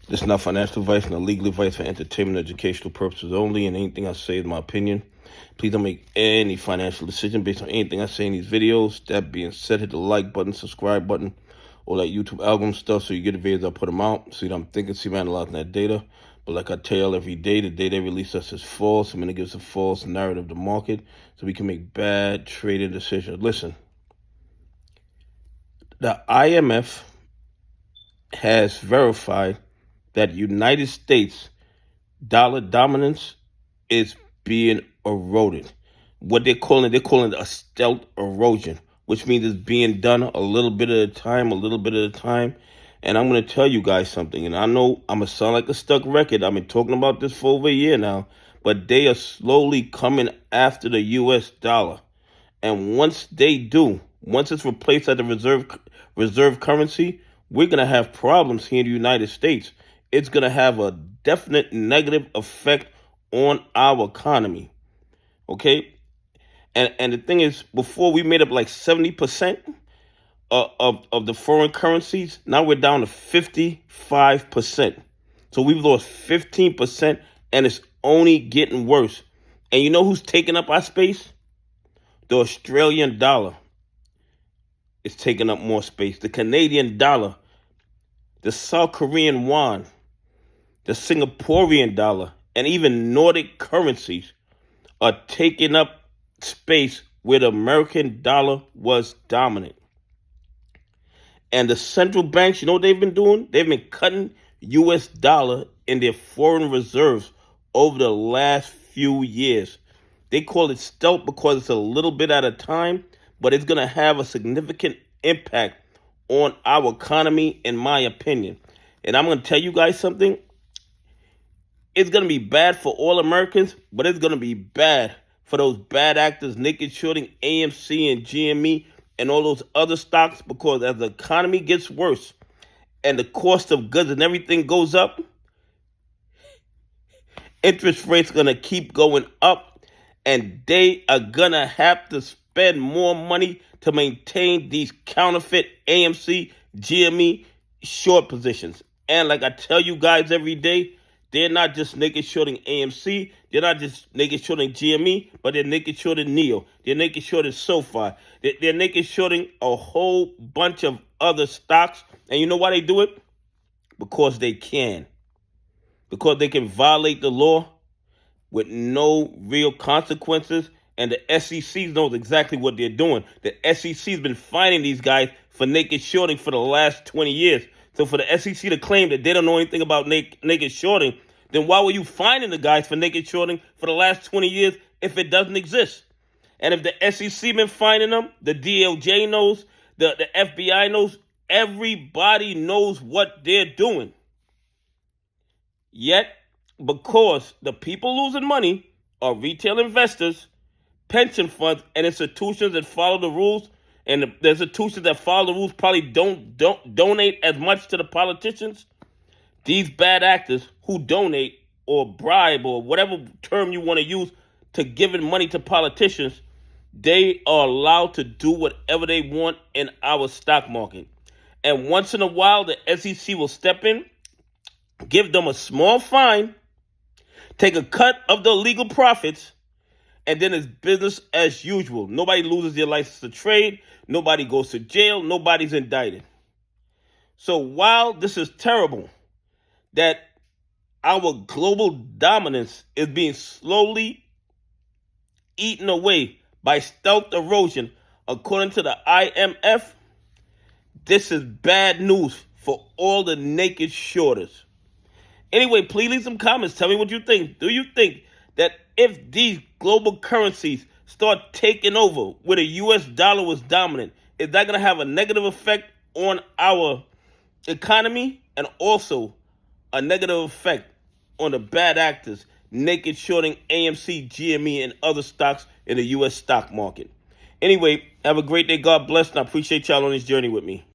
This is not financial advice, not legal advice, for entertainment and educational purposes only, and anything I say is my opinion. Please don't make any financial decision based on anything I say in these videos. That being said, hit the like button, subscribe button, all that YouTube algorithm stuff so you get the videos I put them out. See what I'm thinking, see what I'm analyzing that data. But like I tell y'all every day, the data they release us is false. I'm going to give us a false narrative of the market so we can make bad trading decisions. Listen, the IMF has verified that United States dollar dominance is being eroded. What they're calling it a stealth erosion, which means it's being done a little bit at a time, And I'm going to tell you guys something, and I know I'm going to sound like a stuck record. I've been talking about this for over a year now, but they are slowly coming after the U.S. dollar. And once they do, once it's replaced as the reserve currency, we're going to have problems here in the United States. It's going to have a definite negative effect on our economy. Okay? And the thing is, before we made up like 70% of the foreign currencies, now we're down to 55%. So we've lost 15%, and it's only getting worse. And you know who's taking up our space? The Australian dollar is taking up more space. The Canadian dollar, the South Korean won, the Singaporean dollar, and even Nordic currencies are taking up space where the American dollar was dominant. And the central banks, you know what they've been doing? They've been cutting U.S. dollar in their foreign reserves over the last few years. They call it stealth because it's a little bit at a time, but it's going to have a significant impact on our economy, in my opinion. And I'm going to tell you guys something. It's going to be bad for all Americans, but it's going to be bad for those bad actors, naked shorting AMC and GME and all those other stocks, because as the economy gets worse and the cost of goods and everything goes up, interest rates are going to keep going up, and they are going to have to spend more money to maintain these counterfeit AMC, GME short positions. And like I tell you guys every day, they're not just naked shorting AMC. They're not just naked shorting GME, but they're naked shorting NEO. They're naked shorting SoFi. They're naked shorting a whole bunch of other stocks. And you know why they do it? Because they can. Because they can violate the law with no real consequences. And the SEC knows exactly what they're doing. The SEC has been fining these guys for naked shorting for the last 20 years. So for the SEC to claim that they don't know anything about naked shorting, then why were you fining the guys for naked shorting for the last 20 years if it doesn't exist? And if the SEC been fining them, the DOJ knows, the FBI knows, everybody knows what they're doing. Yet, because the people losing money are retail investors, pension funds, and institutions that follow the rules, and the institutions that follow the rules probably don't donate as much to the politicians. These bad actors who donate or bribe or whatever term you want to use to giving money to politicians, they are allowed to do whatever they want in our stock market. And once in a while, the SEC will step in, give them a small fine, take a cut of the illegal profits, and then it's business as usual. Nobody loses their license to trade. Nobody goes to jail. Nobody's indicted. So while this is terrible, that our global dominance is being slowly eaten away by stealth erosion, according to the IMF, this is bad news for all the naked shorters. Anyway, please leave some comments. Tell me what you think. Do you think that if these global currencies start taking over where the U.S. dollar was dominant, is that going to have a negative effect on our economy, and also a negative effect on the bad actors naked shorting AMC, GME, and other stocks in the U.S. stock market? Anyway, have a great day. God bless, and I appreciate y'all on this journey with me.